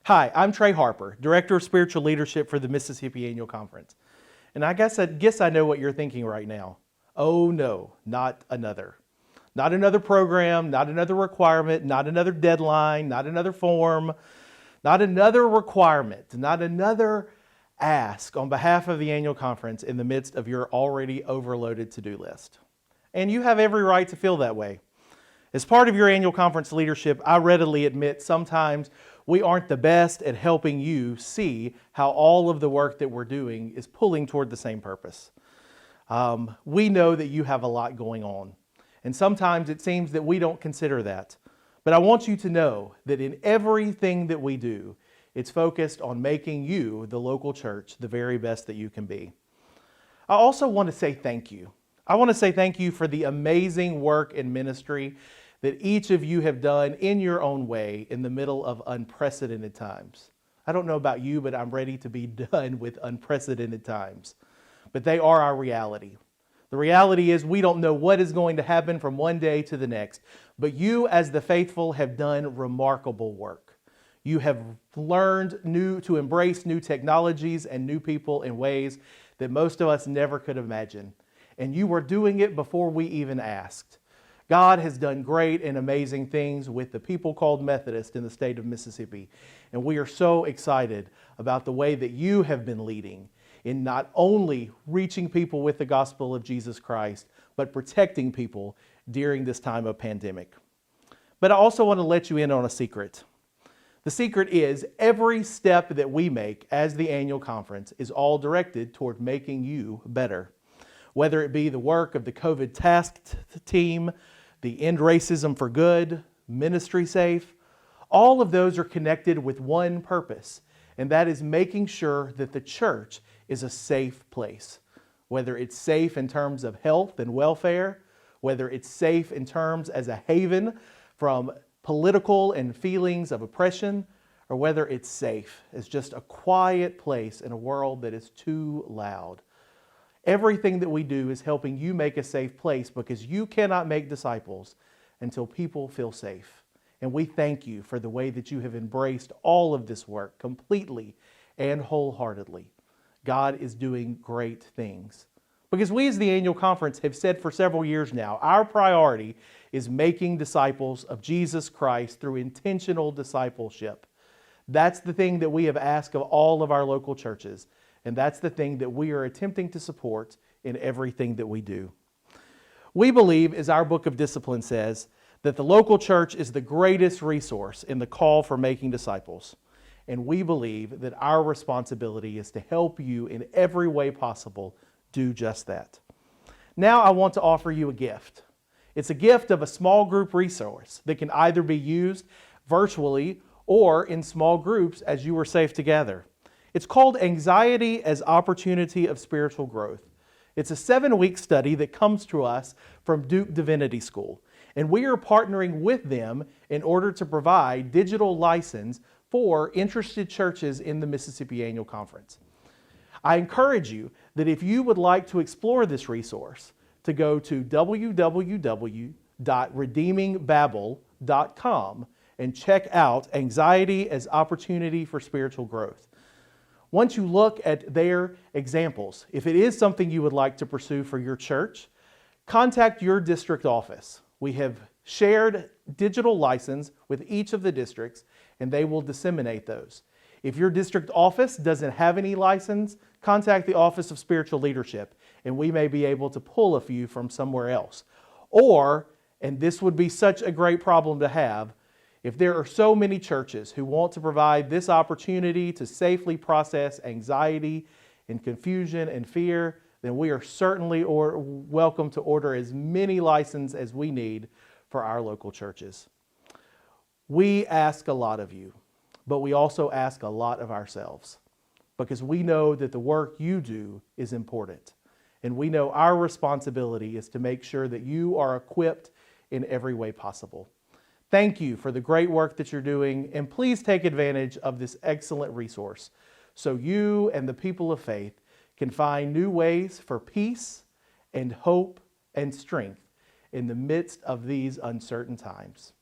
Hi, I'm Trey Harper, Director of Spiritual Leadership for the Mississippi Annual Conference. And I guess I know what you're thinking right now. Oh no, not another. Not another program, not another requirement, not another deadline, not another form, not another requirement, not another ask on behalf of the annual conference in the midst of your already overloaded to-do list. And you have every right to feel that way. As part of your annual conference leadership, I readily admit sometimes we aren't the best at helping you see how all of the work that we're doing is pulling toward the same purpose. We know that you have a lot going on, and sometimes it seems that we don't consider that. But I want you to know that in everything that we do, it's focused on making you, the local church, the very best that you can be. I also want to say thank you. I want to say thank you for the amazing work and ministry that each of you have done in your own way in the middle of unprecedented times. I don't know about you, but I'm ready to be done with unprecedented times. But they are our reality. The reality is we don't know what is going to happen from one day to the next, but you as the faithful have done remarkable work. You have learned to embrace new technologies and new people in ways that most of us never could imagine. And you were doing it before we even asked. God has done great and amazing things with the people called Methodist in the state of Mississippi. And we are so excited about the way that you have been leading in not only reaching people with the gospel of Jesus Christ, but protecting people during this time of pandemic. But I also want to let you in on a secret. The secret is every step that we make as the annual conference is all directed toward making you better. Whether it be the work of the COVID task team, the End Racism for Good, Ministry Safe, all of those are connected with one purpose, and that is making sure that the church is a safe place. Whether it's safe in terms of health and welfare, whether it's safe in terms as a haven from political and feelings of oppression, or whether it's safe as just a quiet place in a world that is too loud. Everything that we do is helping you make a safe place because you cannot make disciples until people feel safe. And we thank you for the way that you have embraced all of this work completely and wholeheartedly. God is doing great things. Because we as the annual conference have said for several years now, our priority is making disciples of Jesus Christ through intentional discipleship. That's the thing that we have asked of all of our local churches. And that's the thing that we are attempting to support in everything that we do. We believe, as our book of discipline says, that the local church is the greatest resource in the call for making disciples. And we believe that our responsibility is to help you in every way possible do just that. Now I want to offer you a gift. It's a gift of a small group resource that can either be used virtually or in small groups as you are safe together. It's called Anxiety as Opportunity of Spiritual Growth. It's a 7-week study that comes to us from Duke Divinity School. And we are partnering with them in order to provide digital license for interested churches in the Mississippi Annual Conference. I encourage you that if you would like to explore this resource, to go to www.redeemingbabel.com and check out Anxiety as Opportunity for Spiritual Growth. Once you look at their examples, if it is something you would like to pursue for your church, contact your district office. We have shared digital license with each of the districts, and they will disseminate those. If your district office doesn't have any license, contact the Office of Spiritual Leadership, and we may be able to pull a few from somewhere else. Or, and this would be such a great problem to have, if there are so many churches who want to provide this opportunity to safely process anxiety and confusion and fear, then we are certainly welcome to order as many licenses as we need for our local churches. We ask a lot of you, but we also ask a lot of ourselves because we know that the work you do is important. And we know our responsibility is to make sure that you are equipped in every way possible. Thank you for the great work that you're doing, and please take advantage of this excellent resource so you and the people of faith can find new ways for peace and hope and strength in the midst of these uncertain times.